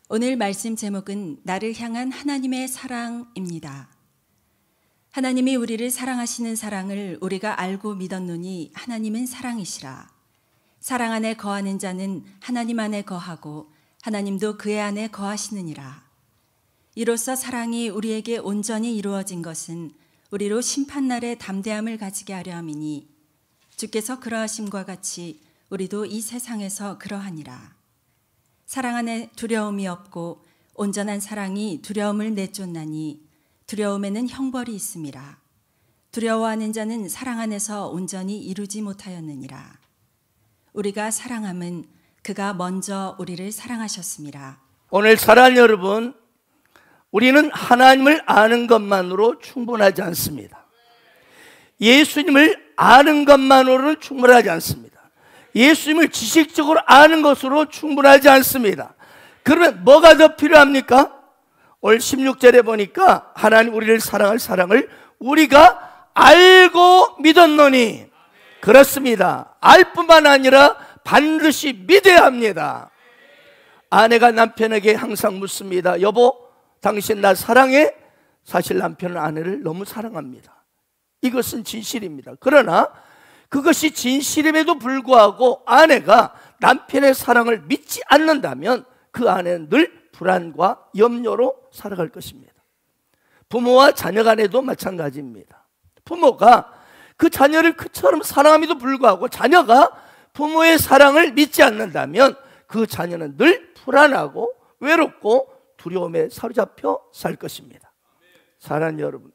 오늘 말씀 제목은 나를 향한 하나님의 사랑입니다. 하나님이 우리를 사랑하시는 사랑을 우리가 알고 믿었노니 하나님은 사랑이시라. 사랑 안에 거하는 자는 하나님 안에 거하고 하나님도 그의 안에 거하시느니라. 이로써 사랑이 우리에게 온전히 이루어진 것은 우리로 심판날에 담대함을 가지게 하려 함이니 주께서 그러하심과 같이 우리도 이 세상에서 그러하니라. 사랑 안에 두려움이 없고 온전한 사랑이 두려움을 내쫓나니 두려움에는 형벌이 있음이라. 두려워하는 자는 사랑 안에서 온전히 이루지 못하였느니라. 우리가 사랑함은 그가 먼저 우리를 사랑하셨음이라. 오늘 사랑하는 여러분, 우리는 하나님을 아는 것만으로 충분하지 않습니다. 예수님을 아는 것만으로는 충분하지 않습니다. 예수님을 지식적으로 아는 것으로 충분하지 않습니다. 그러면 뭐가 더 필요합니까? 오늘 16절에 보니까 하나님 우리를 사랑할 사랑을 우리가 알고 믿었노니, 그렇습니다. 알 뿐만 아니라 반드시 믿어야 합니다. 아내가 남편에게 항상 묻습니다. 여보, 당신 나 사랑해? 사실 남편은 아내를 너무 사랑합니다. 이것은 진실입니다. 그러나 그것이 진실임에도 불구하고 아내가 남편의 사랑을 믿지 않는다면 그 아내는 늘 불안과 염려로 살아갈 것입니다. 부모와 자녀 간에도 마찬가지입니다. 부모가 그 자녀를 그처럼 사랑함에도 불구하고 자녀가 부모의 사랑을 믿지 않는다면 그 자녀는 늘 불안하고 외롭고 두려움에 사로잡혀 살 것입니다. 사랑하는 여러분,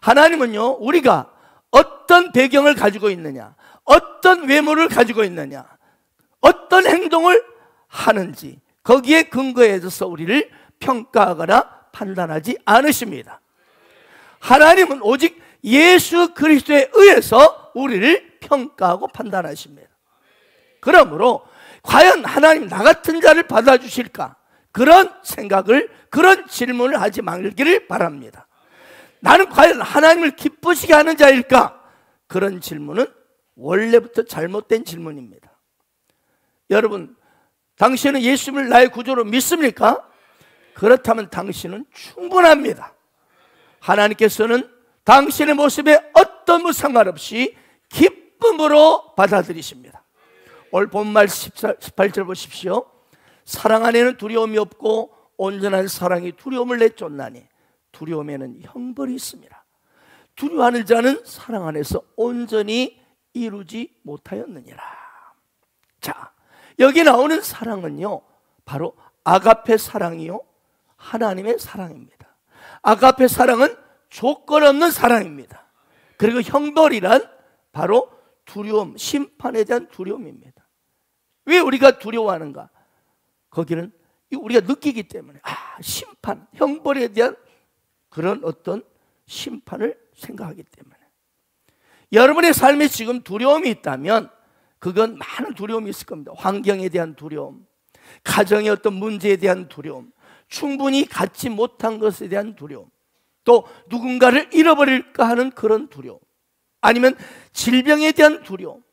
하나님은요, 우리가 어떤 배경을 가지고 있느냐, 어떤 외모를 가지고 있느냐, 어떤 행동을 하는지 거기에 근거해서 우리를 평가하거나 판단하지 않으십니다. 하나님은 오직 예수 그리스도에 의해서 우리를 평가하고 판단하십니다. 그러므로 과연 하나님 나 같은 자를 받아주실까? 그런 생각을, 그런 질문을 하지 말기를 바랍니다. 나는 과연 하나님을 기쁘시게 하는 자일까? 그런 질문은 원래부터 잘못된 질문입니다. 여러분, 당신은 예수님을 나의 구주로 믿습니까? 그렇다면 당신은 충분합니다. 하나님께서는 당신의 모습에 어떤 상관없이 기쁨으로 받아들이십니다. 오늘 본말 18절 보십시오. 사랑 안에는 두려움이 없고 온전한 사랑이 두려움을 내쫓나니 두려움에는 형벌이 있습니다. 두려워하는 자는 사랑 안에서 온전히 이루지 못하였느니라. 자, 여기 나오는 사랑은요, 바로 아가페 사랑이요, 하나님의 사랑입니다. 아가페 사랑은 조건 없는 사랑입니다. 그리고 형벌이란 바로 두려움, 심판에 대한 두려움입니다. 왜 우리가 두려워하는가? 거기는 우리가 느끼기 때문에, 심판, 형벌에 대한 그런 어떤 심판을 생각하기 때문에. 여러분의 삶에 지금 두려움이 있다면 그건 많은 두려움이 있을 겁니다. 환경에 대한 두려움, 가정의 어떤 문제에 대한 두려움, 충분히 갖지 못한 것에 대한 두려움, 또 누군가를 잃어버릴까 하는 그런 두려움, 아니면 질병에 대한 두려움,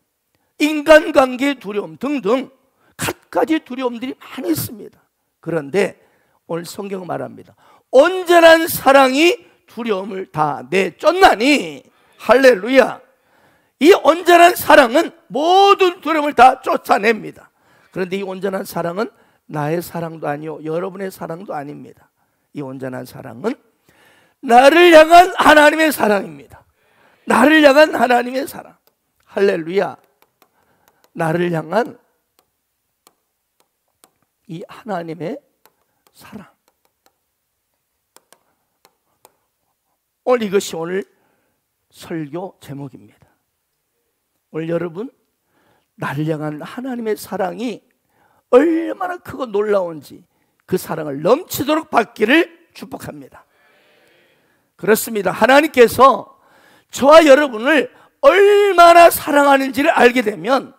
인간관계의 두려움 등등 갖가지 두려움들이 많이 있습니다. 그런데 오늘 성경은 말합니다. 온전한 사랑이 두려움을 다 내쫓나니, 할렐루야. 이 온전한 사랑은 모든 두려움을 다 쫓아냅니다. 그런데 이 온전한 사랑은 나의 사랑도 아니요, 여러분의 사랑도 아닙니다. 이 온전한 사랑은 나를 향한 하나님의 사랑입니다. 나를 향한 하나님의 사랑. 할렐루야. 나를 향한 이 하나님의 사랑. 오늘 이것이 오늘 설교 제목입니다. 오늘 여러분, 나를 향한 하나님의 사랑이 얼마나 크고 놀라운지 그 사랑을 넘치도록 받기를 축복합니다. 그렇습니다. 하나님께서 저와 여러분을 얼마나 사랑하는지를 알게 되면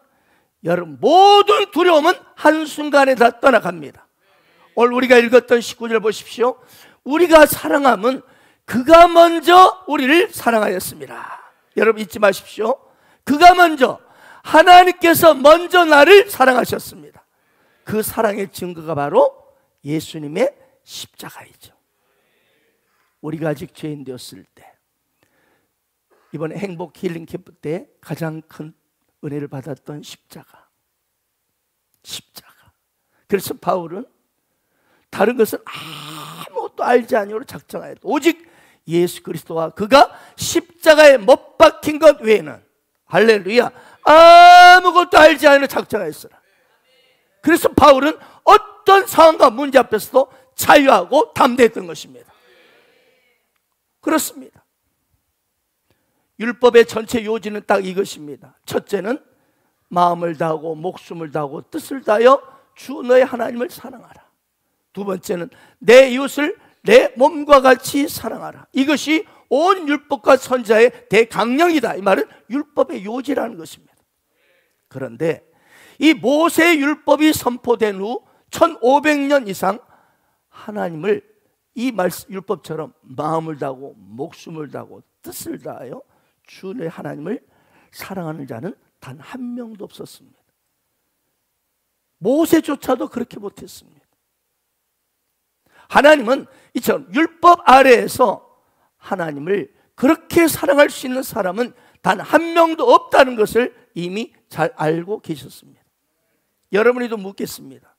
여러분 모든 두려움은 한순간에 다 떠나갑니다. 오늘 우리가 읽었던 19절 보십시오. 우리가 사랑함은 그가 먼저 우리를 사랑하였습니다. 여러분 잊지 마십시오. 그가 먼저, 하나님께서 먼저 나를 사랑하셨습니다. 그 사랑의 증거가 바로 예수님의 십자가이죠. 우리가 아직 죄인 되었을 때, 이번에 행복 힐링 캠프 때 가장 큰 은혜를 받았던 십자가. 그래서 바울은 다른 것은 아무것도 알지 아니오로 작정하였다. 오직 예수 그리스도와 그가 십자가에 못 박힌 것 외에는, 할렐루야, 아무것도 알지 아니오로 작정하였으라. 그래서 바울은 어떤 상황과 문제 앞에서도 자유하고 담대했던 것입니다. 그렇습니다. 율법의 전체 요지는 딱 이것입니다. 첫째는 마음을 다하고 목숨을 다하고 뜻을 다하여 주 너의 하나님을 사랑하라. 두 번째는 내 이웃을 내 몸과 같이 사랑하라. 이것이 온 율법과 선지자의 대강령이다. 이 말은 율법의 요지라는 것입니다. 그런데 이 모세의 율법이 선포된 후 1500년 이상 하나님을 이 율법처럼 마음을 다하고 목숨을 다하고 뜻을 다하여 주 내 하나님을 사랑하는 자는 단 한 명도 없었습니다. 모세조차도 그렇게 못했습니다. 하나님은 이처럼 율법 아래에서 하나님을 그렇게 사랑할 수 있는 사람은 단 한 명도 없다는 것을 이미 잘 알고 계셨습니다. 여러분이도 묻겠습니다.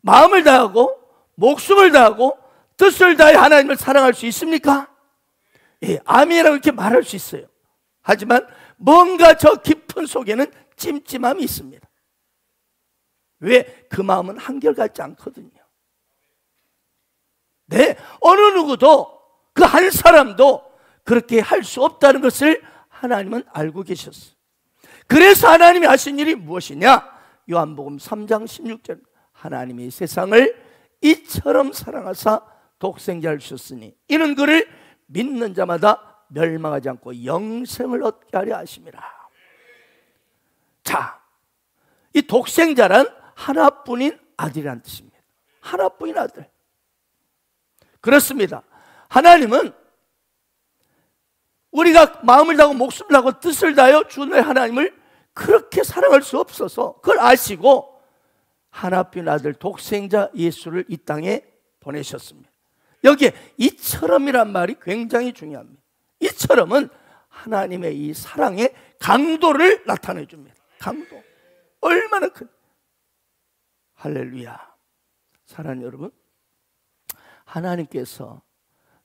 마음을 다하고 목숨을 다하고 뜻을 다해 하나님을 사랑할 수 있습니까? 예, 아멘이라고 이렇게 말할 수 있어요. 하지만 뭔가 저 깊은 속에는 찜찜함이 있습니다. 왜? 그 마음은 한결같지 않거든요. 네, 어느 누구도 그 한 사람도 그렇게 할 수 없다는 것을 하나님은 알고 계셨어요. 그래서 하나님이 하신 일이 무엇이냐? 요한복음 3장 16절, 하나님이 세상을 이처럼 사랑하사 독생자를 주셨으니 이는 그를 믿는 자마다 멸망하지 않고 영생을 얻게 하려 하심이라. 자, 이 독생자란 하나뿐인 아들이라는 뜻입니다. 하나뿐인 아들. 그렇습니다. 하나님은 우리가 마음을 다하고 목숨을 다하고 뜻을 다하여 주 너의 하나님을 그렇게 사랑할 수 없어서 그걸 아시고 하나뿐인 아들 독생자 예수를 이 땅에 보내셨습니다. 여기에 이처럼이란 말이 굉장히 중요합니다. 이처럼은 하나님의 이 사랑의 강도를 나타내 줍니다. 강도. 얼마나 큰. 할렐루야. 사랑하는 여러분, 하나님께서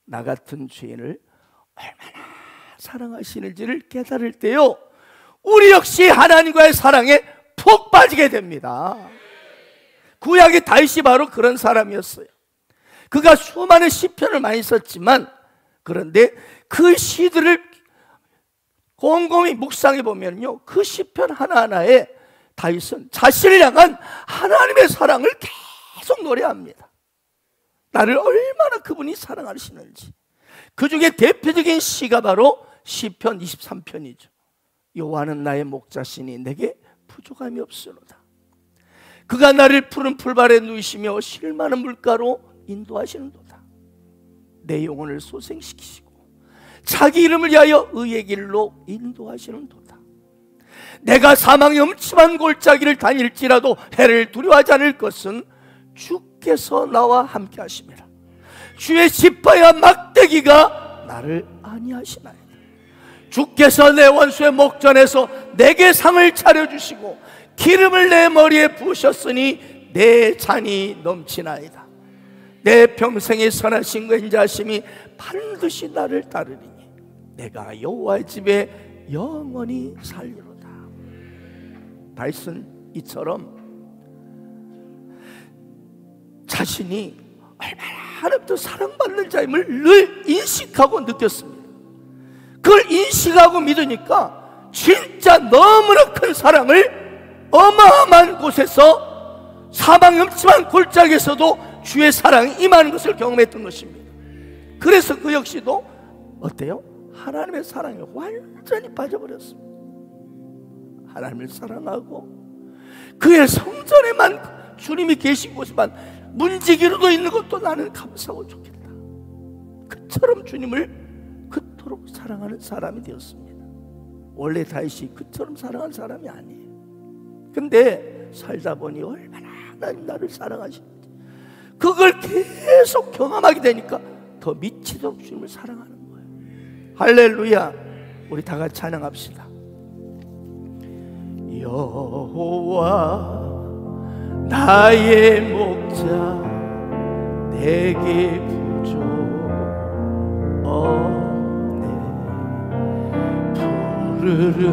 나 같은 죄인을 얼마나 사랑하시는지를 깨달을 때요, 우리 역시 하나님과의 사랑에 푹 빠지게 됩니다. 구약의 다윗이 바로 그런 사람이었어요. 그가 수많은 시편을 많이 썼지만, 그런데 그 시들을 곰곰이 묵상해 보면요, 그 시편 하나하나에 다윗은 자신을 향한 하나님의 사랑을 계속 노래합니다. 나를 얼마나 그분이 사랑하시는지. 그 중에 대표적인 시가 바로 시편 23편이죠. 여호와는 나의 목자시니 내게 부족함이 없으로다. 그가 나를 푸른 풀밭에 누이시며 실 많은 물가로 인도하시는도다. 내 영혼을 소생시키시고 자기 이름을 위하여 의의 길로 인도하시는도다. 내가 사망의 음침한 골짜기를 다닐지라도 해를 두려워하지 않을 것은 주께서 나와 함께 하심이라. 주의 지파와 막대기가 나를 안위하시나이다. 주께서 내 원수의 목전에서 내게 상을 차려주시고 기름을 내 머리에 부으셨으니 내 잔이 넘치나이다. 내 평생의 선하신 그 인자하심이 반드시 나를 따르리니 내가 여호와의 집에 영원히 살리로다. 다윗은 이처럼 자신이 얼마나 하나님도 사랑받는 자임을 늘 인식하고 느꼈습니다. 그걸 인식하고 믿으니까 진짜 너무나 큰 사랑을 어마어마한 곳에서 사망의 음침한 골짜기에서도 주의 사랑이 임하는 것을 경험했던 것입니다. 그래서 그 역시도 어때요? 하나님의 사랑에 완전히 빠져버렸습니다. 하나님을 사랑하고 그의 성전에만 주님이 계신 곳에만 문지기로도 있는 것도 나는 감사하고 좋겠다. 그처럼 주님을 그토록 사랑하는 사람이 되었습니다. 원래 다윗이 그처럼 사랑한 사람이 아니에요. 근데 살다 보니 얼마나 하나님 나를 사랑하시는지, 그걸 계속 경험하게 되니까 더 미치도록 주님을 사랑하는 거예요. 할렐루야. 우리 다 같이 찬양합시다. 여호와 나의 목자 내게 부조하네. 푸르른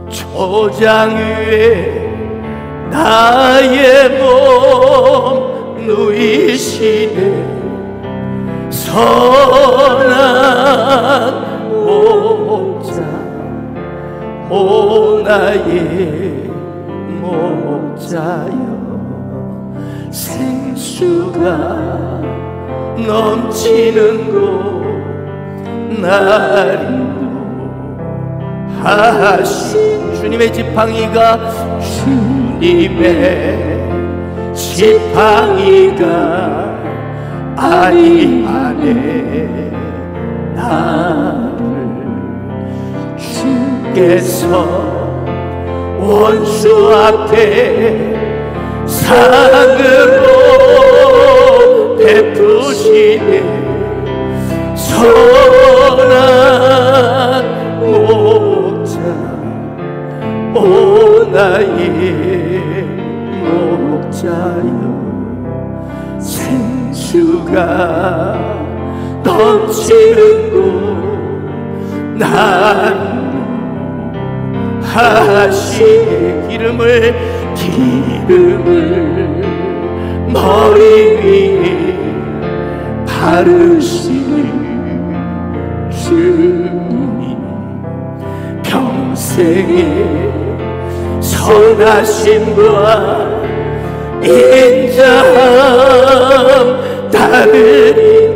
초장 위에 나의 몸 누이시네. 선한 목자 오 나의 목자여 생수가 넘치는 곳 날 인도하신 주님의 지팡이가 주님의 지팡이가 아니 안에 나를 주께서 원수 앞에 상으로 베푸시네. 선한 목자 오 나의 목자여 생수가 넘치는 곳 난 하시네. 기름을 머리 위에 바르시는 주님 평생에 선하심과 인자함 따르리니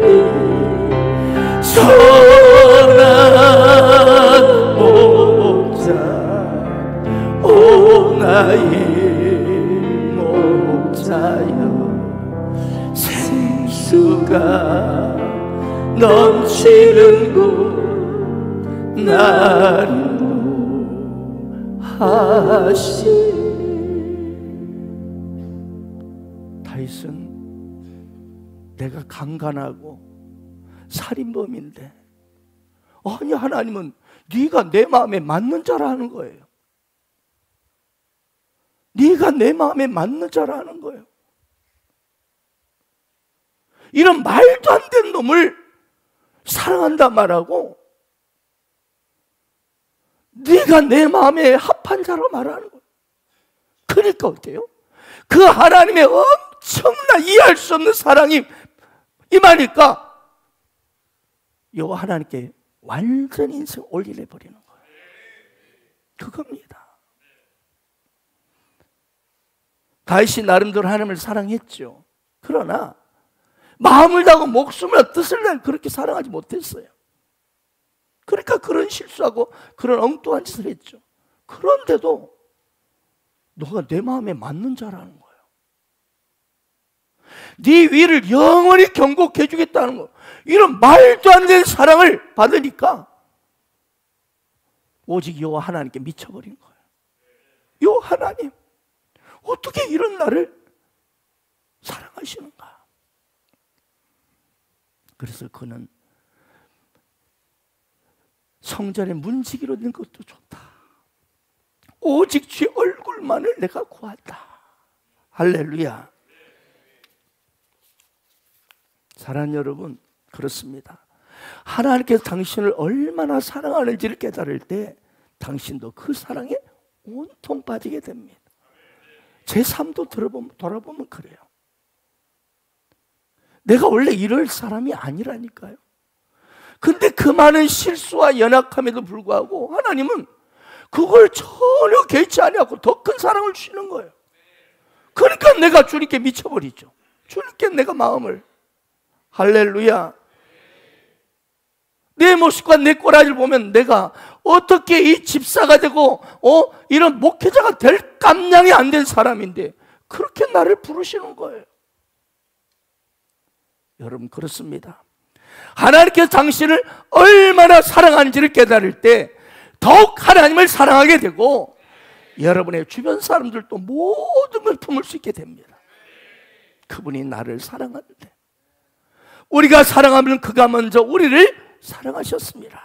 선한 목자 오 나의 목자여 생수가 넘치는 곳 나를 인도하시네. 다윗은 내가 강간하고 살인범인데 아니 하나님은 네가 내 마음에 맞는 자라는 거예요. 네가 내 마음에 맞는 자라는 거예요. 이런 말도 안 되는 놈을 사랑한다 말하고 네가 내 마음에 합한 자라고 말하는 거예요. 그러니까 어때요? 그 하나님의 엄청난 이해할 수 없는 사랑이 임하니까 여호와 하나님께 완전히 인생 올인해 버리는 거예요. 그겁니다. 다윗이 나름대로 하나님을 사랑했죠. 그러나 마음을 다하고 목숨을 뜻을 다해 그렇게 사랑하지 못했어요. 그러니까 그런 실수하고 그런 엉뚱한 짓을 했죠. 그런데도 너가 내 마음에 맞는 자라는 거예요. 네 위를 영원히 경고해 주겠다는 거. 이런 말도 안 되는 사랑을 받으니까 오직 여호와 하나님께 미쳐버린 거예요. 여호와 하나님 어떻게 이런 나를 사랑하시는가? 그래서 그는 성전에 문지기로 된 것도 좋다. 오직 주의 얼굴만을 내가 구한다. 할렐루야. 사랑하는 여러분, 그렇습니다. 하나님께서 당신을 얼마나 사랑하는지를 깨달을 때 당신도 그 사랑에 온통 빠지게 됩니다. 제 삶도 돌아보면 그래요. 내가 원래 이럴 사람이 아니라니까요. 근데 그 많은 실수와 연약함에도 불구하고 하나님은 그걸 전혀 개의치 아니하고 더 큰 사랑을 주시는 거예요. 그러니까 내가 주님께 미쳐버리죠. 주님께 내가 마음을. 할렐루야. 내 모습과 내 꼬라지를 보면 내가 어떻게 이 집사가 되고 이런 목회자가 될 깜냥이 안 된 사람인데 그렇게 나를 부르시는 거예요. 여러분 그렇습니다. 하나님께서 당신을 얼마나 사랑하는지를 깨달을 때 더욱 하나님을 사랑하게 되고 여러분의 주변 사람들도 모든 걸 품을 수 있게 됩니다. 그분이 나를 사랑하는데, 우리가 사랑하면 그가 먼저 우리를 사랑하셨습니다.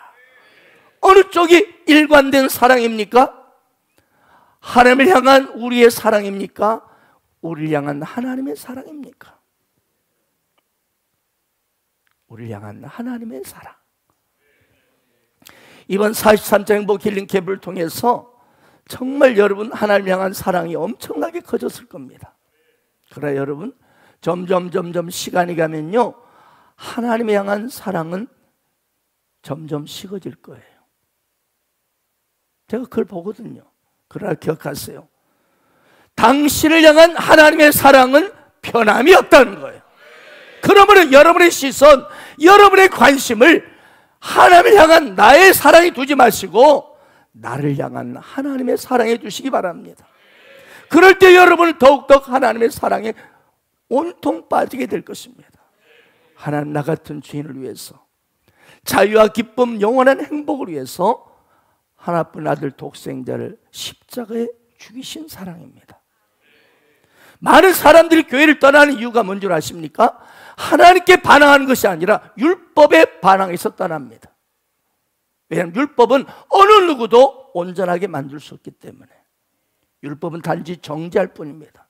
어느 쪽이 일관된 사랑입니까? 하나님을 향한 우리의 사랑입니까? 우리를 향한 하나님의 사랑입니까? 우리를 향한 하나님의 사랑. 이번 43장 행복 힐링 캠프를 통해서 정말 여러분 하나님을 향한 사랑이 엄청나게 커졌을 겁니다. 그러나 여러분 점점 시간이 가면요, 하나님을 향한 사랑은 점점 식어질 거예요. 제가 그걸 보거든요. 그러나 기억하세요. 당신을 향한 하나님의 사랑은 변함이 없다는 거예요. 그러므로 여러분의 시선, 여러분의 관심을 하나님을 향한 나의 사랑에 두지 마시고 나를 향한 하나님의 사랑에 두시기 바랍니다. 그럴 때 여러분은 더욱더 하나님의 사랑에 온통 빠지게 될 것입니다. 하나님 나 같은 죄인을 위해서, 자유와 기쁨, 영원한 행복을 위해서 하나뿐 아들 독생자를 십자가에 죽이신 사랑입니다. 많은 사람들이 교회를 떠나는 이유가 뭔 줄 아십니까? 하나님께 반항하는 것이 아니라 율법에 반항해서 떠납니다. 왜냐하면 율법은 어느 누구도 온전하게 만들 수 없기 때문에. 율법은 단지 정죄할 뿐입니다.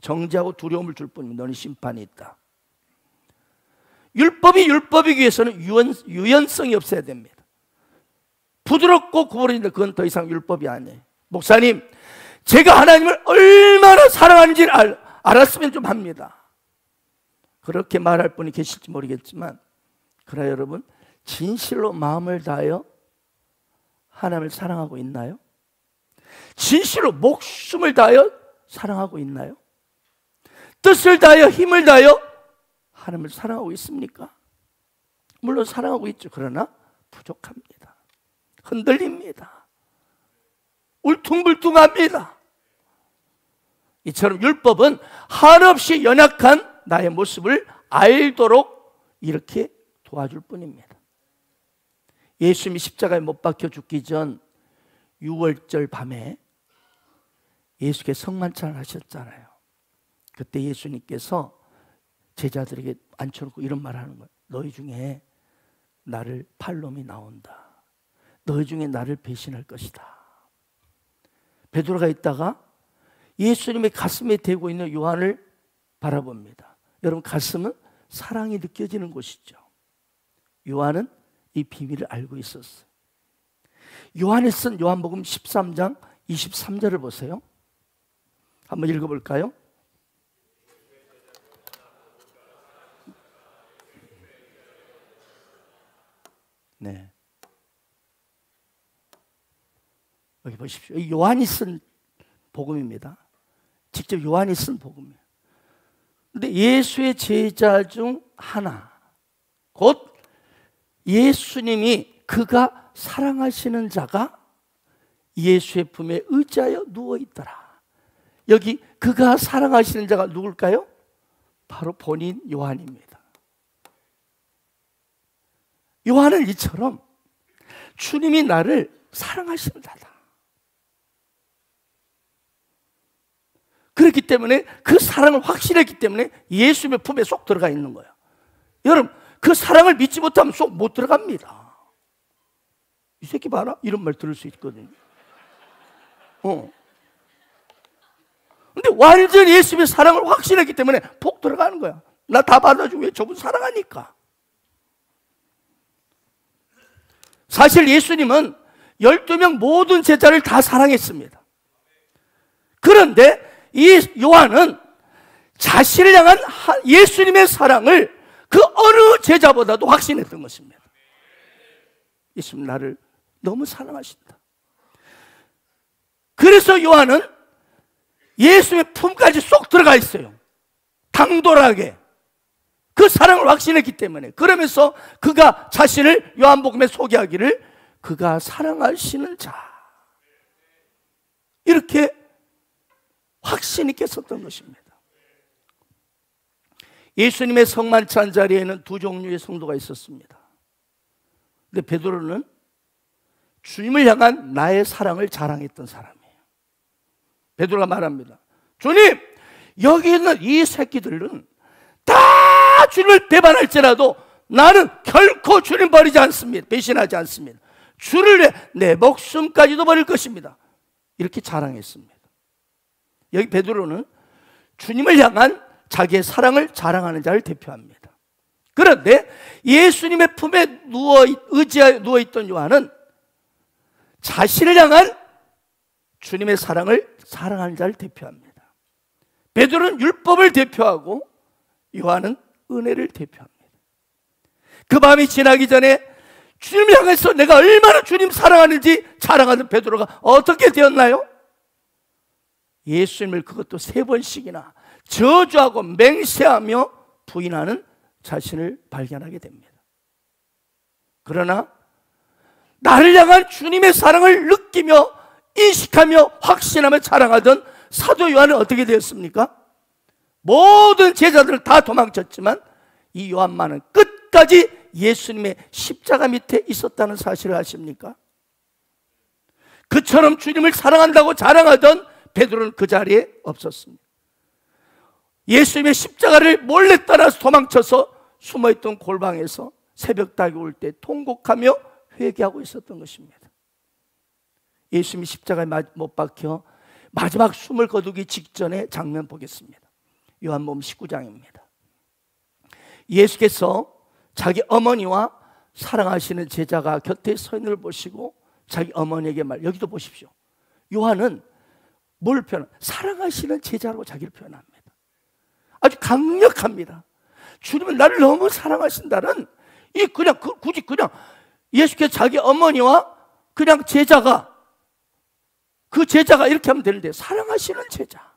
정죄하고 두려움을 줄 뿐입니다. 너는 심판이 있다. 율법이기 위해서는 유연성이 없어야 됩니다. 부드럽고 구부러진다, 그건 더 이상 율법이 아니에요. 목사님, 제가 하나님을 얼마나 사랑하는지를 알았으면 좀 합니다. 그렇게 말할 분이 계실지 모르겠지만, 그러나 여러분 진실로 마음을 다하여 하나님을 사랑하고 있나요? 진실로 목숨을 다하여 사랑하고 있나요? 뜻을 다하여 힘을 다하여 하나님을 사랑하고 있습니까? 물론 사랑하고 있죠. 그러나 부족합니다. 흔들립니다. 울퉁불퉁합니다. 이처럼 율법은 한없이 연약한 나의 모습을 알도록 이렇게 도와줄 뿐입니다. 예수님이 십자가에 못 박혀 죽기 전 6월절 밤에 예수께서 성만찬을 하셨잖아요. 그때 예수님께서 제자들에게 앉혀놓고 이런 말을 하는 거예요. 너희 중에 나를 팔 놈이 나온다. 너희 중에 나를 배신할 것이다. 베드로가 있다가 예수님의 가슴에 대고 있는 요한을 바라봅니다. 여러분, 가슴은 사랑이 느껴지는 곳이죠. 요한은 이 비밀을 알고 있었어요. 요한이 쓴 요한복음 13장 23절을 보세요. 한번 읽어볼까요? 네. 여기 보십시오. 요한이 쓴 복음입니다. 직접 요한이 쓴 복음이에요. 근데 예수의 제자 중 하나, 곧 예수님이 그가 사랑하시는 자가 예수의 품에 의지하여 누워있더라. 여기 그가 사랑하시는 자가 누굴까요? 바로 본인 요한입니다. 요한은 이처럼 주님이 나를 사랑하시는 자다. 그렇기 때문에 그 사랑을 확신했기 때문에 예수님의 품에 쏙 들어가 있는 거예요. 여러분, 그 사랑을 믿지 못하면 쏙 못 들어갑니다. 이 새끼 봐라, 이런 말 들을 수 있거든요. 근데 완전히 예수님의 사랑을 확신했기 때문에 폭 들어가는 거야. 나 다 받아주고, 왜? 저분 사랑하니까. 사실 예수님은 12명 모든 제자를 다 사랑했습니다. 그런데 이 요한은 자신을 향한 예수님의 사랑을 그 어느 제자보다도 확신했던 것입니다. 예수님 나를 너무 사랑하신다. 그래서 요한은 예수님의 품까지 쏙 들어가 있어요. 당돌하게. 그 사랑을 확신했기 때문에. 그러면서 그가 자신을 요한복음에 소개하기를 그가 사랑하시는 자, 이렇게 확신 있게 썼던 것입니다. 예수님의 성만찬 자리에는 두 종류의 성도가 있었습니다. 근데 베드로는 주님을 향한 나의 사랑을 자랑했던 사람이에요. 베드로가 말합니다. 주님, 여기 있는 이 새끼들은 다 주님을 배반할지라도 나는 결코 주님 버리지 않습니다. 배신하지 않습니다. 주를 위해 내 목숨까지도 버릴 것입니다. 이렇게 자랑했습니다. 여기 베드로는 주님을 향한 자기의 사랑을 자랑하는 자를 대표합니다. 그런데 예수님의 품에 의지하여 누워있던 요한은 자신을 향한 주님의 사랑을 사랑하는 자를 대표합니다. 베드로는 율법을 대표하고 요한은 은혜를 대표합니다. 그 밤이 지나기 전에 주님을 향해서 내가 얼마나 주님 사랑하는지 자랑하는 베드로가 어떻게 되었나요? 예수님을 그것도 3번씩이나 저주하고 맹세하며 부인하는 자신을 발견하게 됩니다. 그러나 나를 향한 주님의 사랑을 느끼며 인식하며 확신하며 자랑하던 사도 요한은 어떻게 되었습니까? 모든 제자들을 다 도망쳤지만 이 요한만은 끝까지 예수님의 십자가 밑에 있었다는 사실을 아십니까? 그처럼 주님을 사랑한다고 자랑하던 베드로는 그 자리에 없었습니다. 예수님의 십자가를 몰래 따라서 도망쳐서 숨어있던 골방에서 새벽 닭이 올 때 통곡하며 회개하고 있었던 것입니다. 예수님이 십자가에 못 박혀 마지막 숨을 거두기 직전의 장면 보겠습니다. 요한복음 19장입니다. 예수께서 자기 어머니와 사랑하시는 제자가 곁에 서 있는 걸 보시고 자기 어머니에게 여기도 보십시오. 요한은 뭘 표현합니까? 사랑하시는 제자로 자기를 표현합니다. 아주 강력합니다. 주님은 나를 너무 사랑하신다는 굳이 그냥 예수께서 자기 어머니와 그냥 제자가 그 제자가 이렇게 하면 되는데 사랑하시는 제자.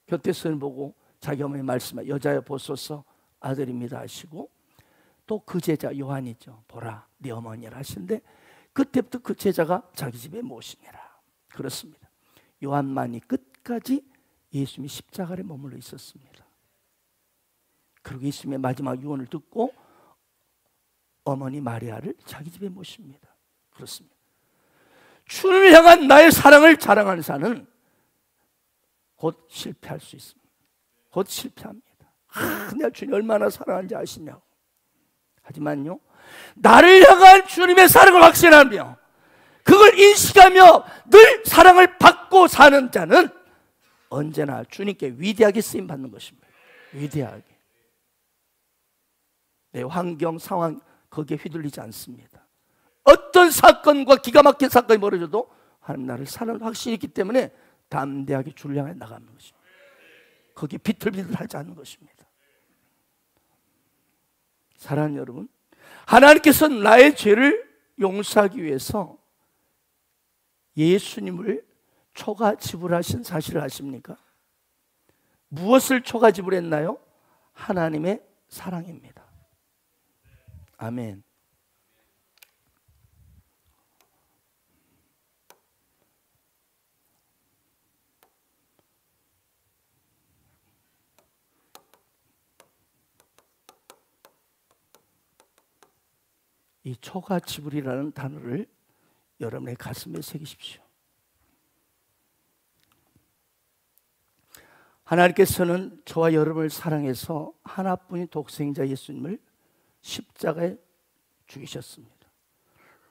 곁에 서는 보고 자기 어머니 말씀하 여자여 보소서 아들입니다 하시고 또 그 제자 요한이죠. 보라 네 어머니라 하시는데 그때부터 그 제자가 자기 집에 모시니라. 그렇습니다. 요한만이 끝까지 예수님이 십자가에 머물러 있었습니다. 그리고 예수님의 마지막 유언을 듣고 어머니 마리아를 자기 집에 모십니다. 그렇습니다. 주님을 향한 나의 사랑을 자랑하는 자는 곧 실패할 수 있습니다. 곧 실패합니다. 내가 주님 얼마나 사랑하는지 아시냐고. 하지만요, 나를 향한 주님의 사랑을 확신하며 그걸 인식하며 늘 사랑을 받고 사는 자는 언제나 주님께 위대하게 쓰임받는 것입니다. 위대하게. 내 환경, 상황 거기에 휘둘리지 않습니다. 어떤 사건과 기가 막힌 사건이 벌어져도 하나님 나를 사랑하는 확신이 있기 때문에 담대하게 주를 향해 나가는 것입니다. 거기에 비틀비틀하지 않는 것입니다. 사랑하는 여러분, 하나님께서 나의 죄를 용서하기 위해서 예수님을 초가 지불하신 사실을 아십니까? 무엇을 초가 지불했나요? 하나님의 사랑입니다. 아멘. 이 초가 지불이라는 단어를 여러분의 가슴에 새기십시오. 하나님께서는 저와 여러분을 사랑해서 하나뿐인 독생자 예수님을 십자가에 죽이셨습니다.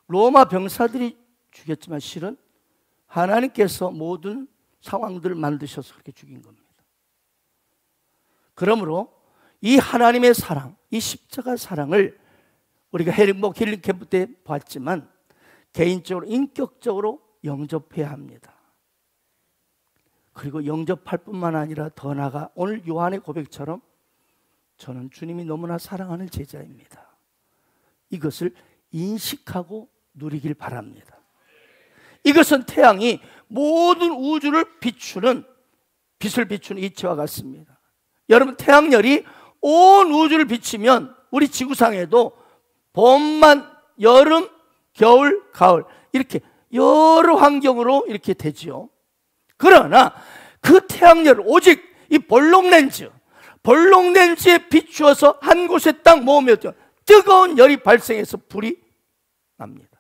로마 병사들이 죽였지만 실은 하나님께서 모든 상황들을 만드셔서 그렇게 죽인 겁니다. 그러므로 이 하나님의 사랑, 이 십자가 사랑을 우리가 행복 힐링 캠프 때 봤지만 개인적으로 인격적으로 영접해야 합니다. 그리고 영접할 뿐만 아니라 더 나아가 오늘 요한의 고백처럼 저는 주님이 너무나 사랑하는 제자입니다. 이것을 인식하고 누리길 바랍니다. 이것은 태양이 모든 우주를 비추는 빛을 비추는 이치와 같습니다. 여러분, 태양열이 온 우주를 비치면 우리 지구상에도 봄만, 여름, 겨울, 가을 이렇게 여러 환경으로 이렇게 되지요. 그러나 그 태양열을 오직 이 볼록 렌즈에 비추어서 한 곳에 딱 모으면 뜨거운 열이 발생해서 불이 납니다.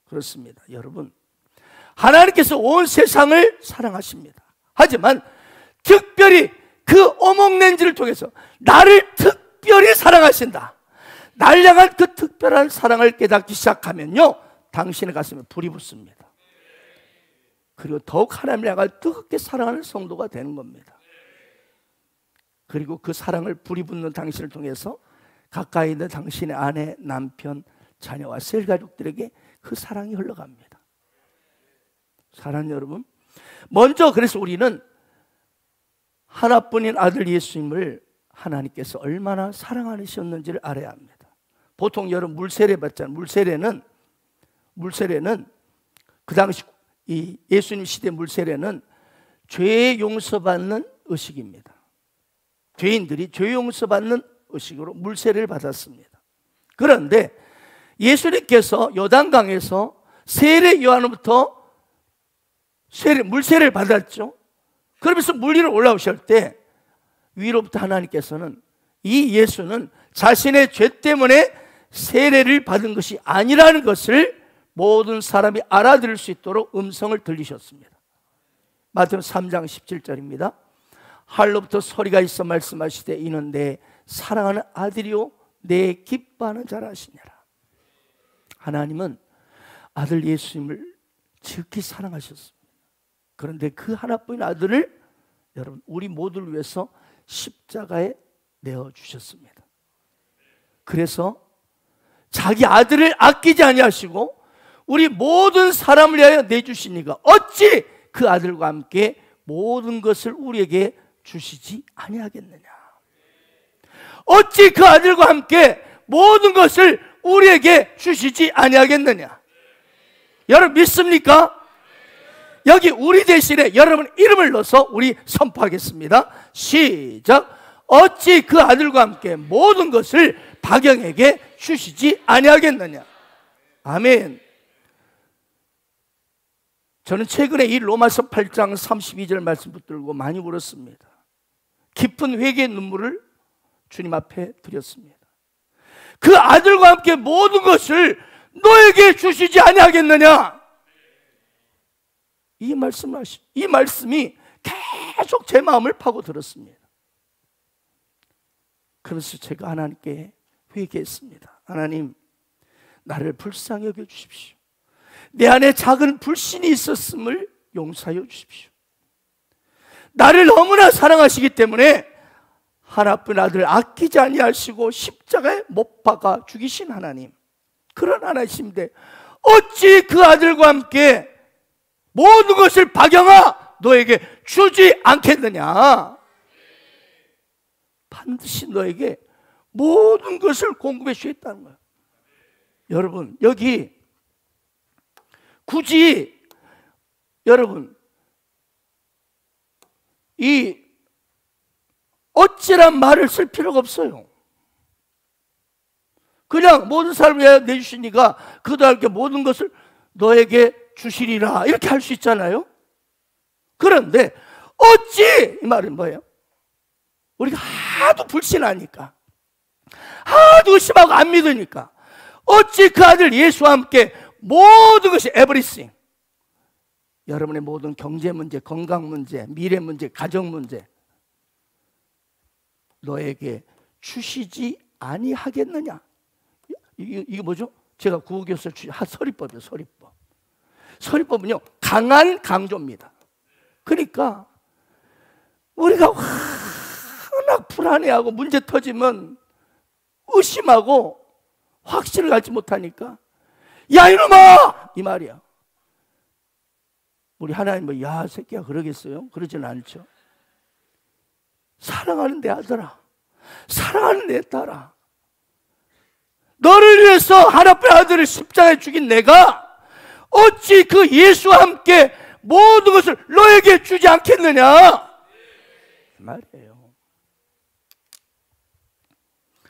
그렇습니다. 여러분, 하나님께서 온 세상을 사랑하십니다. 하지만 특별히 그 오목렌즈를 통해서 나를 특별히 사랑하신다, 날 향한 그 특별한 사랑을 깨닫기 시작하면요, 당신의 가슴에 불이 붙습니다. 그리고 더욱 하나님을 향해 뜨겁게 사랑하는 성도가 되는 겁니다. 그리고 그 사랑을 불이 붙는 당신을 통해서 가까이 있는 당신의 아내, 남편, 자녀와 셀가족들에게 그 사랑이 흘러갑니다. 사랑하는 여러분, 먼저 그래서 우리는 하나뿐인 아들 예수님을 하나님께서 얼마나 사랑하셨는지를 알아야 합니다. 보통 여러분 물세례 받잖아요. 물세례는 그 당시 이 예수님 시대 물세례는 죄 용서받는 의식입니다. 죄인들이 죄 용서받는 의식으로 물세례를 받았습니다. 그런데 예수님께서 요단강에서 세례 요한으로부터 물세례를 받았죠. 그러면서 물 위로 올라오실 때 위로부터 하나님께서는 이 예수는 자신의 죄 때문에 세례를 받은 것이 아니라는 것을 모든 사람이 알아들을 수 있도록 음성을 들리셨습니다. 마태복음 3장 17절입니다. 하늘로부터 소리가 있어 말씀하시되 이는 내 사랑하는 아들이요 내 기뻐하는 자라 하시니라. 하나님은 아들 예수님을 지극히 사랑하셨습니다. 그런데 그 하나뿐인 아들을 여러분 우리 모두를 위해서 십자가에 내어주셨습니다. 그래서 자기 아들을 아끼지 아니하시고 우리 모든 사람을 위하여 내주시니까 어찌 그 아들과 함께 모든 것을 우리에게 주시지 아니하겠느냐. 어찌 그 아들과 함께 모든 것을 우리에게 주시지 아니하겠느냐. 여러분 믿습니까? 여기 우리 대신에 여러분 이름을 넣어서 우리 선포하겠습니다. 시작. 어찌 그 아들과 함께 모든 것을 박영에게 주시지 아니하겠느냐. 아멘. 저는 최근에 이 로마서 8장 32절 말씀 붙들고 많이 울었습니다. 깊은 회개의 눈물을 주님 앞에 드렸습니다. 그 아들과 함께 모든 것을 너에게 주시지 아니하겠느냐. 이 말씀이 계속 제 마음을 파고들었습니다. 그래서 제가 하나님께 회개했습니다. 하나님, 나를 불쌍히 여겨 주십시오. 내 안에 작은 불신이 있었음을 용서하여 주십시오. 나를 너무나 사랑하시기 때문에 하나뿐인 아들을 아끼지 아니하시고 십자가에 못 박아 죽이신 하나님, 그런 하나님인데 어찌 그 아들과 함께 모든 것을 박영아 너에게 주지 않겠느냐. 반드시 너에게 모든 것을 공급해 주겠다는 거예요. 여러분 여기 굳이 여러분 이 어찌란 말을 쓸 필요가 없어요. 그냥 모든 사람을 위하여 내주시니까 그도 함께 모든 것을 너에게 주시리라 이렇게 할 수 있잖아요. 그런데 어찌 이 말은 뭐예요? 우리가 하도 불신하니까, 하도 의심하고 안 믿으니까 어찌 그 아들 예수와 함께 모든 것이 everything, 여러분의 모든 경제 문제, 건강 문제, 미래 문제, 가정 문제 너에게 주시지 아니하겠느냐. 이게 뭐죠? 제가 국어교사 서리법이에요. 서리법. 서리법은요 강한 강조입니다. 그러니까 우리가 워낙 불안해하고 문제 터지면 의심하고 확신을 갖지 못하니까 야 이놈아 이 말이야. 우리 하나님은 야 새끼야 그러겠어요? 그러지는 않죠. 사랑하는 내 아들아, 사랑하는 내 딸아, 너를 위해서 하나뿐인 아들을 십자가에 죽인 내가 어찌 그 예수와 함께 모든 것을 너에게 주지 않겠느냐 말이에요.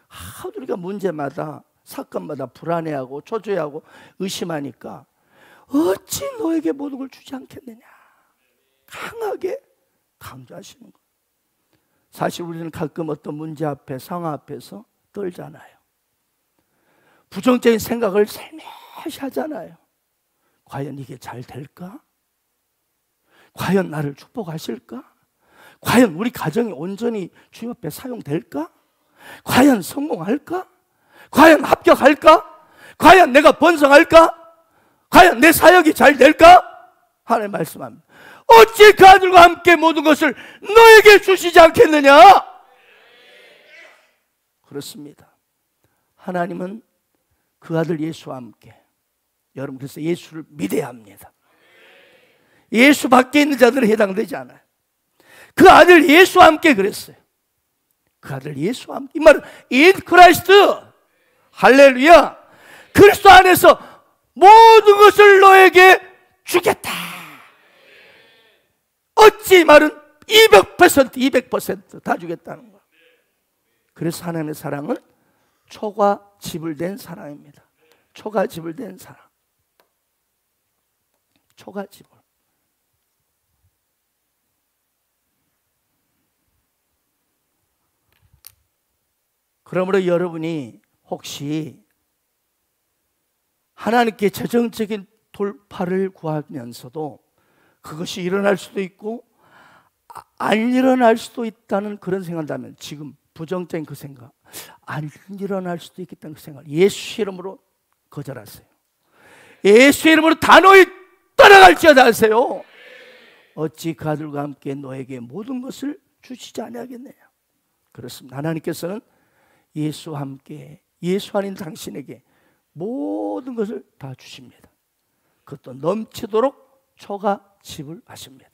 하도 우리가 문제마다 사건마다 불안해하고 초조해하고 의심하니까 어찌 너에게 모든 걸 주지 않겠느냐 강하게 강조하시는 거예요. 사실 우리는 가끔 어떤 문제 앞에 상황 앞에서 떨잖아요. 부정적인 생각을 살며시 하잖아요. 과연 이게 잘 될까? 과연 나를 축복하실까? 과연 우리 가정이 온전히 주님 앞에 사용될까? 과연 성공할까? 과연 합격할까? 과연 내가 번성할까? 과연 내 사역이 잘 될까? 하나님 말씀합니다. 어찌 그 아들과 함께 모든 것을 너에게 주시지 않겠느냐? 그렇습니다. 하나님은 그 아들 예수와 함께, 여러분 그래서 예수를 믿어야 합니다. 예수 밖에 있는 자들은 해당되지 않아요. 그 아들 예수와 함께 그랬어요. 그 아들 예수와 함께, 이 말은 in Christ, 할렐루야, 그리스도 안에서 모든 것을 너에게 주겠다. 어찌 이 말은 200% 다 주겠다는 거예요. 그래서 하나님의 사랑은 초가 지불된 사랑입니다. 초가 지불된 사랑. 초가 지불. 그러므로 여러분이 혹시 하나님께 재정적인 돌파를 구하면서도 그것이 일어날 수도 있고 안 일어날 수도 있다는 그런 생각한다면, 지금 부정적인 그 생각, 안 일어날 수도 있겠다는 그 생각, 예수 이름으로 거절하세요. 예수 이름으로 단호히 떠나갈지어다 하세요. 어찌 그 아들과 함께 너에게 모든 것을 주시지 아니하겠느냐. 그렇습니다. 하나님께서는 예수와 함께, 예수 아닌 당신에게 모든 것을 다 주십니다. 그것도 넘치도록 초가 지불하십니다.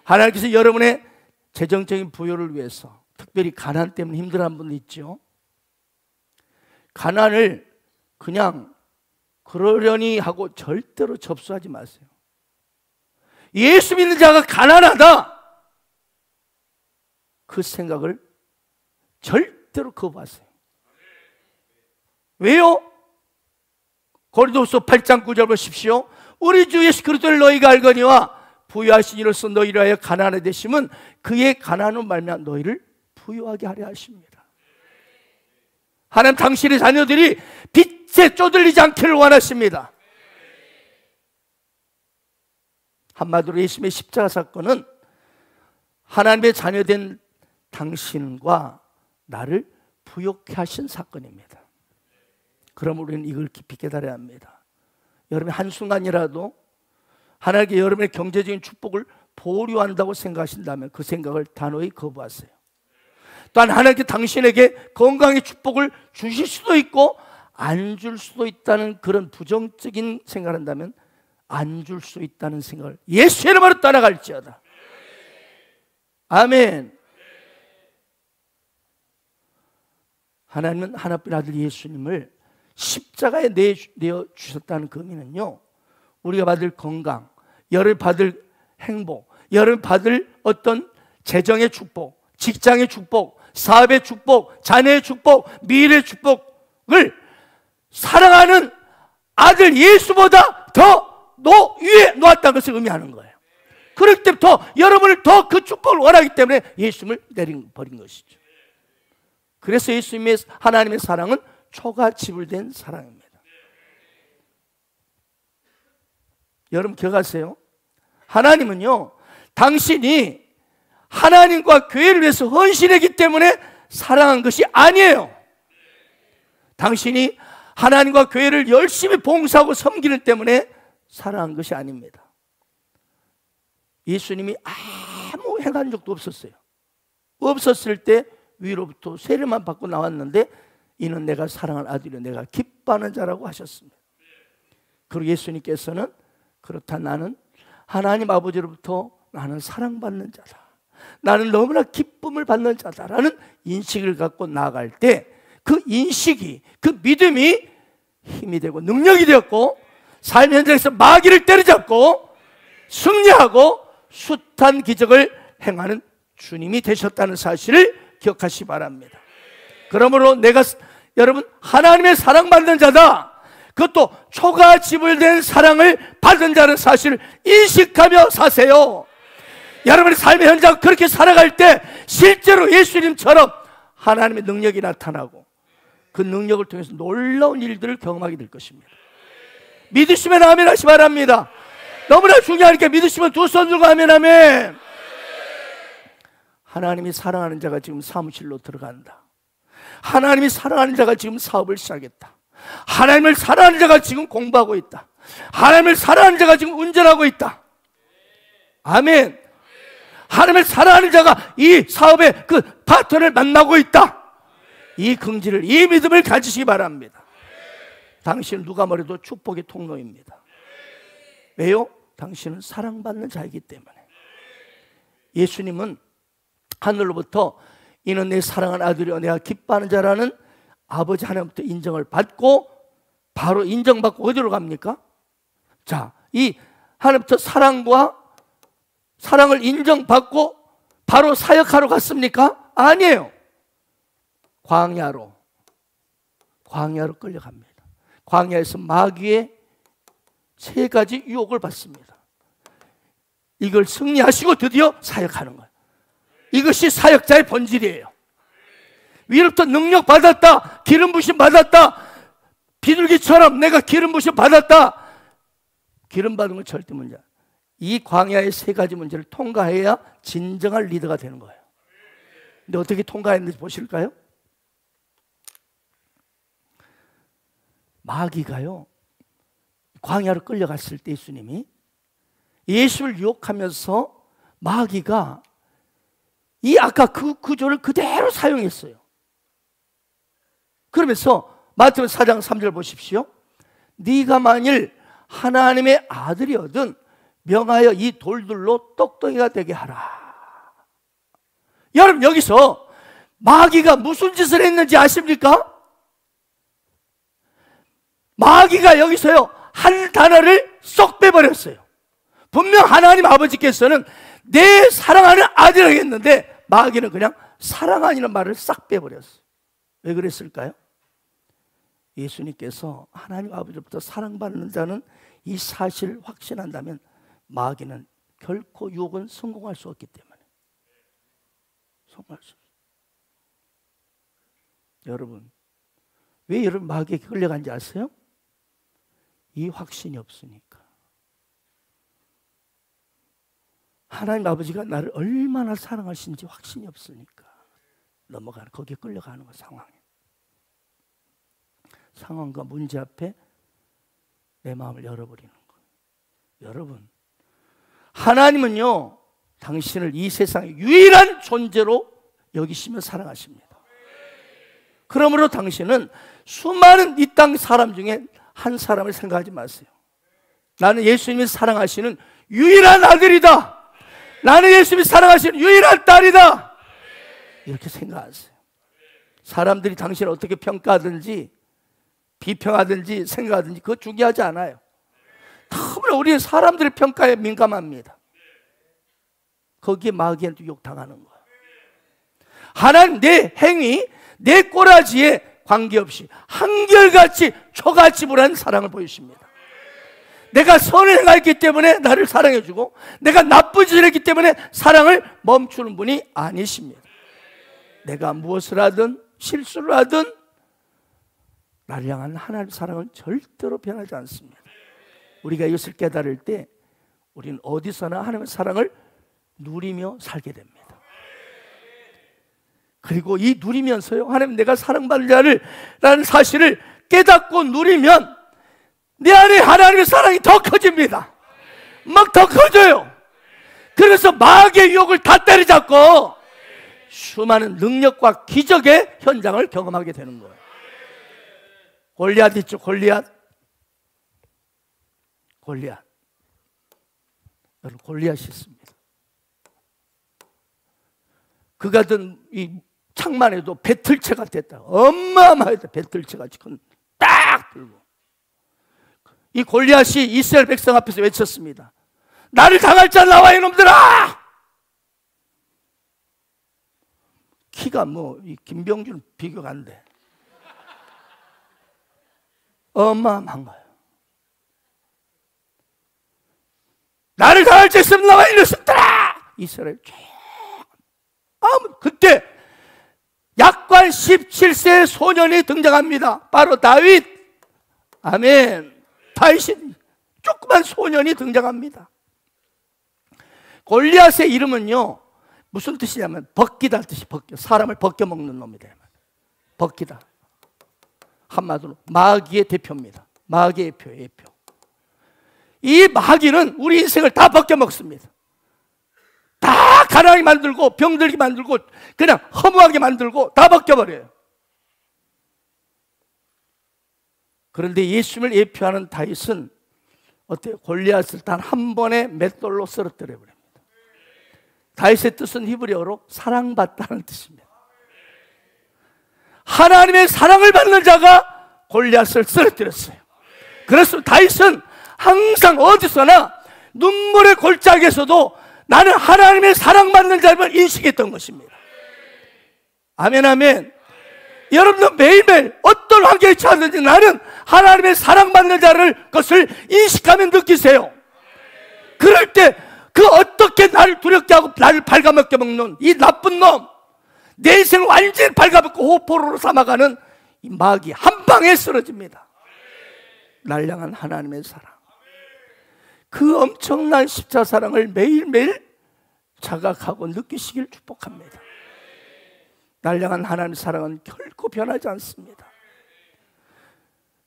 하나님께서 여러분의 재정적인 부여를 위해서, 특별히 가난 때문에 힘들어하는 분도 있죠. 가난을 그냥 그러려니 하고 절대로 접수하지 마세요. 예수 믿는 자가 가난하다, 그 생각을 절대로 거부하세요. 왜요? 고린도후서 8장 9절 보십시오. 우리 주 예수 그리스도를 너희가 알거니와 부유하신 이로써 너희를 하여 가난하게 되심은 그의 가난으로 말미암아 너희를 부유하게 하려 하십니다. 하나님 당신의 자녀들이 빛에 쪼들리지 않기를 원하십니다. 한마디로 예수님의 십자가 사건은 하나님의 자녀된 당신과 나를 부욕해 하신 사건입니다. 그러므로 우리는 이걸 깊이 깨달아야 합니다. 여러분이 한순간이라도 하나님께 여러분의 경제적인 축복을 보류한다고 생각하신다면 그 생각을 단호히 거부하세요. 또한 하나님께 당신에게 건강의 축복을 주실 수도 있고 안 줄 수도 있다는 그런 부정적인 생각을 한다면 안 줄 수 있다는 생각을 예수의 이름으로 떠나갈지어다. 아멘. 하나님은 하나뿐인 아들 예수님을 십자가에 내어 주셨다는 그 의미는요, 우리가 받을 건강, 여러분 받을 행복, 여러분 받을 어떤 재정의 축복, 직장의 축복, 사업의 축복, 자녀의 축복, 미래의 축복을 사랑하는 아들 예수보다 더 위에 놓았다는 것을 의미하는 거예요. 그렇기 때문에 더 여러분을 더 그 축복을 원하기 때문에 예수님을 버린 것이죠. 그래서 예수님의 하나님의 사랑은 초가 지불된 사랑입니다. 여러분 기억하세요? 하나님은요, 당신이 하나님과 교회를 위해서 헌신했기 때문에 사랑한 것이 아니에요. 당신이 하나님과 교회를 열심히 봉사하고 섬기는 때문에 사랑한 것이 아닙니다. 예수님이 아무 행한 적도 없었어요. 없었을 때 위로부터 세례만 받고 나왔는데 이는 내가 사랑하는 아들이요 내가 기뻐하는 자라고 하셨습니다. 그리고 예수님께서는 그렇다, 나는 하나님 아버지로부터 나는 사랑받는 자다, 나는 너무나 기쁨을 받는 자다라는 인식을 갖고 나아갈 때 그 인식이, 그 믿음이 힘이 되고 능력이 되었고 삶의 현장에서 마귀를 때려잡고 승리하고 숱한 기적을 행하는 주님이 되셨다는 사실을 기억하시기 바랍니다. 그러므로 내가 여러분 하나님의 사랑받는 자다, 그것도 초가 지불된 사랑을 받은 자는 사실을 인식하며 사세요. 여러분의 삶의 현장 그렇게 살아갈 때 실제로 예수님처럼 하나님의 능력이 나타나고 그 능력을 통해서 놀라운 일들을 경험하게 될 것입니다. 믿으시면 아멘 하시 바랍니다. 너무나 중요하니까 믿으시면 두 손 들고 아멘 하면. 하나님이 사랑하는 자가 지금 사무실로 들어간다. 하나님이 사랑하는 자가 지금 사업을 시작했다. 하나님을 사랑하는 자가 지금 공부하고 있다. 하나님을 사랑하는 자가 지금 운전하고 있다. 아멘. 하나님을 사랑하는 자가 이 사업의 그 파트너를 만나고 있다. 이 긍지를, 이 믿음을 가지시기 바랍니다. 당신은 누가 뭐래도 축복의 통로입니다. 왜요? 당신은 사랑받는 자이기 때문에. 예수님은 하늘로부터 이는 내 사랑하는 아들이여 내가 기뻐하는 자라는 아버지 하나님부터 인정을 받고, 바로 인정받고 어디로 갑니까? 자, 이 하나님부터 사랑을 인정받고 바로 사역하러 갔습니까? 아니에요. 광야로 끌려갑니다. 광야에서 마귀의 3가지 유혹을 받습니다. 이걸 승리하시고 드디어 사역하는 거예요. 이것이 사역자의 본질이에요. 위로부터 능력 받았다, 기름 부심 받았다, 비둘기처럼 내가 기름 부심 받았다. 기름 받은 건 절대 문제. 이 광야의 3가지 문제를 통과해야 진정한 리더가 되는 거예요. 근데 어떻게 통과했는지 보실까요? 마귀가요, 광야로 끌려갔을 때 예수님이 예수를 유혹하면서 마귀가 이 아까 그 구조를 그대로 사용했어요. 그러면서 마태복음 4장 3절 보십시오. 네가 만일 하나님의 아들이거든 명하여 이 돌들로 떡덩이가 되게 하라. 여러분, 여기서 마귀가 무슨 짓을 했는지 아십니까? 마귀가 여기서요 한 단어를 쏙 빼버렸어요. 분명 하나님 아버지께서는 내 사랑하는 아들이라고 했는데 마귀는 그냥 사랑하니는 말을 싹 빼버렸어요. 왜 그랬을까요? 예수님께서 하나님 아버지로부터 사랑받는 자는 이 사실을 확신한다면 마귀는 결코 유혹은 성공할 수 없기 때문에. 성공할 수 없어요. 여러분, 왜 여러분 마귀에 끌려간지 아세요? 이 확신이 없으니까. 하나님 아버지가 나를 얼마나 사랑하시는지 확신이 없으니까 넘어가는, 거기에 끌려가는 거. 상황과 문제 앞에 내 마음을 열어버리는 거예요. 여러분, 하나님은요 당신을 이 세상의 유일한 존재로 여기시며 사랑하십니다. 그러므로 당신은 수많은 이 땅 사람 중에 한 사람을 생각하지 마세요. 나는 예수님이 사랑하시는 유일한 아들이다. 나는 예수님이 사랑하시는 유일한 딸이다. 이렇게 생각하세요. 사람들이 당신을 어떻게 평가하든지 비평하든지 생각하든지 그거 중요하지 않아요. 너무나 우리는 사람들의 평가에 민감합니다. 거기에 마귀한테 유혹당하는 거예요. 하나님 내 행위, 내 꼬라지에 관계없이 한결같이 초같이 불한 사랑을 보이십니다. 내가 선을 행했기 때문에 나를 사랑해주고 내가 나쁜 짓을 했기 때문에 사랑을 멈추는 분이 아니십니다. 내가 무엇을 하든 실수를 하든 나를 향한 하나님의 사랑은 절대로 변하지 않습니다. 우리가 이것을 깨달을 때 우리는 어디서나 하나님의 사랑을 누리며 살게 됩니다. 그리고 이 누리면서요, 하나님 내가 사랑받는 자를 라는 사실을 깨닫고 누리면 내 안에 하나님의 사랑이 더 커집니다. 막 더 커져요. 그래서 마귀의 유혹을 다 때려잡고 수많은 능력과 기적의 현장을 경험하게 되는 거예요. 골리앗 있죠, 골리앗. 여러분, 골리앗이 있습니다. 그가 든 이 창만 해도 배틀채가 됐다. 어마어마하다. 배틀채가 지금 딱 들고. 이 골리앗이 이스라엘 백성 앞에서 외쳤습니다. 나를 당할 자 나와 이놈들아! 키가 이 김병준 비교가 안 돼. 어마어마한 거예요. 나를 당할 자 있으면 나와 이놈들아! 이스라엘 그때 약관 17세 소년이 등장합니다. 바로 다윗. 아멘. 다윗이 조그만 소년이 등장합니다. 골리앗의 이름은요 무슨 뜻이냐면 벗기다 뜻이 벗겨. 사람을 벗겨 먹는 놈이다. 벗기다. 한마디로 마귀의 대표입니다. 마귀의 대표. 이 마귀는 우리 인생을 다 벗겨 먹습니다. 다 가난하게 만들고 병들게 만들고 그냥 허무하게 만들고 다 벗겨버려요. 그런데 예수님을 예표하는 다윗은 어때요? 골리앗을 단 한 번에 맷돌로 쓰러뜨려 버립니다. 다윗의 뜻은 히브리어로 사랑받다는 뜻입니다. 하나님의 사랑을 받는 자가 골리앗을 쓰러뜨렸어요. 그래서 다윗은 항상 어디서나 눈물의 골짜기에서도 나는 하나님의 사랑받는 자임을 인식했던 것입니다. 아멘, 아멘. 여러분도 매일매일 어떤 환경에 처하든지 나는 하나님의 사랑받는 자를 것을 인식하면 느끼세요. 그럴 때 그 어떻게 나를 두렵게 하고 나를 발가벗겨 먹는 이 나쁜 놈, 내 인생을 완전히 발가벗고 호포로로 삼아가는 이 마귀 한 방에 쓰러집니다. 날 향한 하나님의 사랑, 그 엄청난 십자 사랑을 매일매일 자각하고 느끼시길 축복합니다. 날 향한 하나님의 사랑은 결코 변하지 않습니다.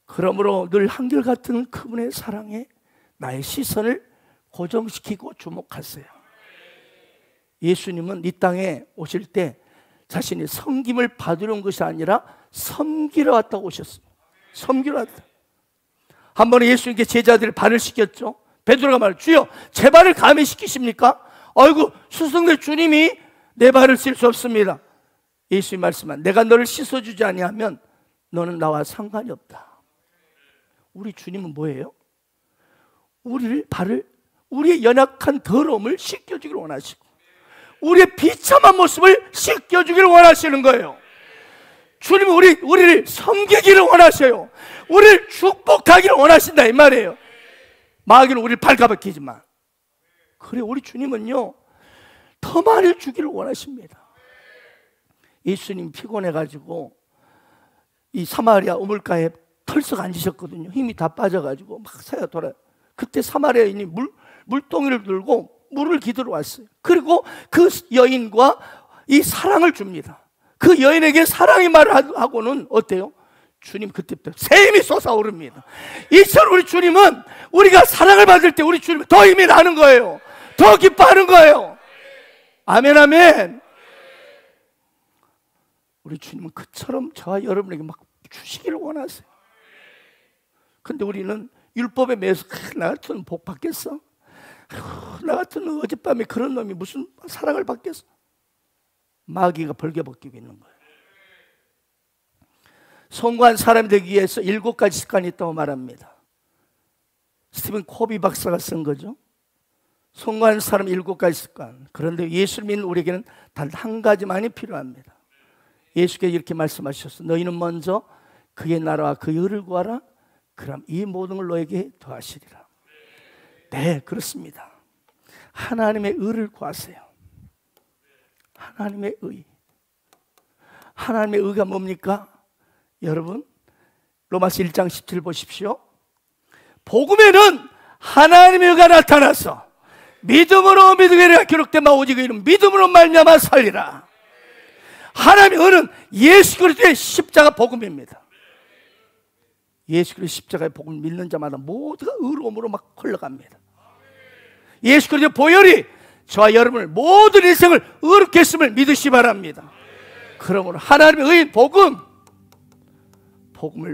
그러므로 늘 한결같은 그분의 사랑에 나의 시선을 고정시키고 주목하세요. 예수님은 이 땅에 오실 때 자신이 섬김을 받으러 온 것이 아니라 섬기러 왔다고 오셨습니다. 섬기러 왔다. 한 번에 예수님께 제자들을 발을 씻겼죠. 베드로가 말해요. 주여, 제 발을 감히 씻기십니까? 아이고, 수성대 주님이 내 발을 씻을 수 없습니다. 예수님 말씀한, 내가 너를 씻어주지 아니하면 너는 나와 상관이 없다. 우리 주님은 뭐예요? 우리를 발을, 우리의 연약한 더러움을 씻겨주기를 원하시고 우리의 비참한 모습을 씻겨주기를 원하시는 거예요. 주님은 우리를 섬기기를 원하셔요. 우리를 축복하기를 원하신다 이 말이에요. 마귀는 우리를 발가벗기지만, 그래 우리 주님은요 더 많이 주기를 원하십니다. 예수님 피곤해가지고 이 사마리아 우물가에 털썩 앉으셨거든요. 힘이 다 빠져가지고 막 새가 돌아요. 그때 사마리아인이 물동이를 들고 물을 기들어 왔어요. 그리고 그 여인과 이 사랑을 줍니다. 그 여인에게 사랑의 말을 하고는 어때요? 주님 그때부터 새 힘이 솟아오릅니다. 이처럼 우리 주님은 우리가 사랑을 받을 때 우리 주님은 더 힘이 나는 거예요. 더 기뻐하는 거예요. 아멘, 아멘. 우리 주님은 그처럼 저와 여러분에게 막 주시기를 원하세요. 근데 우리는 율법에 매여서 나 같은 복 받겠어? 나 같은 어젯밤에 그런 놈이 무슨 사랑을 받겠어? 마귀가 벌겨벗기고 있는 거예요. 성공한 사람이 되기 위해서 7가지 습관이 있다고 말합니다. 스티븐 코비 박사가 쓴 거죠. 성공한 사람 7가지 습관. 그런데 예수를 믿는 우리에게는 단 한 가지만이 필요합니다. 예수께서 이렇게 말씀하셨어. 너희는 먼저 그의 나라와 그의 의를 구하라. 그럼 이 모든 걸 너에게 더하시리라. 네, 그렇습니다. 하나님의 의를 구하세요. 하나님의 의. 하나님의 의가 뭡니까? 여러분, 로마서 1장 17 보십시오. 복음에는 하나님의 의가 나타나서 믿음으로 믿으리라 기록된 바 오직 이는 믿음으로 말미암아 살리라. 하나님의 의는 예수 그리스도의 십자가 복음입니다. 예수 그리스도 십자가의 복음을 믿는 자마다 모두가 의로움으로 막 흘러갑니다. 예수 그리스도의 보혈이 저와 여러분을 모든 인생을 의롭게 했음을 믿으시 바랍니다. 그러므로 하나님의 의인 복음을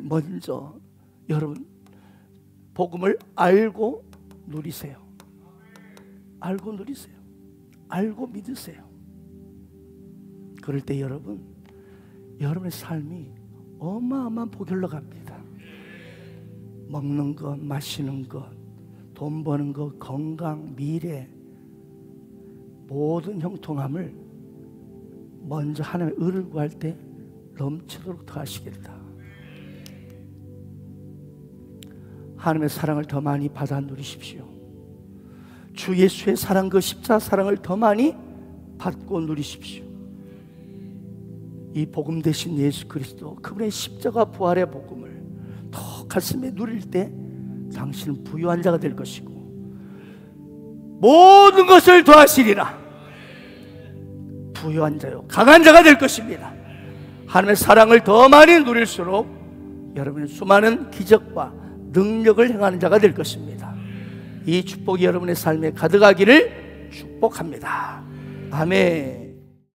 먼저 여러분 복음을 알고 누리세요. 알고 누리세요. 알고 믿으세요. 그럴 때 여러분의 삶이 어마어마한 복이 흘러갑니다. 먹는 것, 마시는 것, 돈 버는 것, 건강, 미래, 모든 형통함을 먼저 하나님의 의를 구할 때 넘치도록 더하시겠다. 하나님의 사랑을 더 많이 받아 누리십시오. 주 예수의 사랑, 그 십자가 사랑을 더 많이 받고 누리십시오. 이 복음 대신 예수 그리스도, 그분의 십자가 부활의 복음을 더 가슴에 누릴 때 당신은 부유한 자가 될 것이고 모든 것을 더하시리라. 부유한 자요 강한 자가 될 것입니다. 하나님의 사랑을 더 많이 누릴수록 여러분은 수많은 기적과 능력을 행하는 자가 될 것입니다. 이 축복이 여러분의 삶에 가득하기를 축복합니다. 아멘.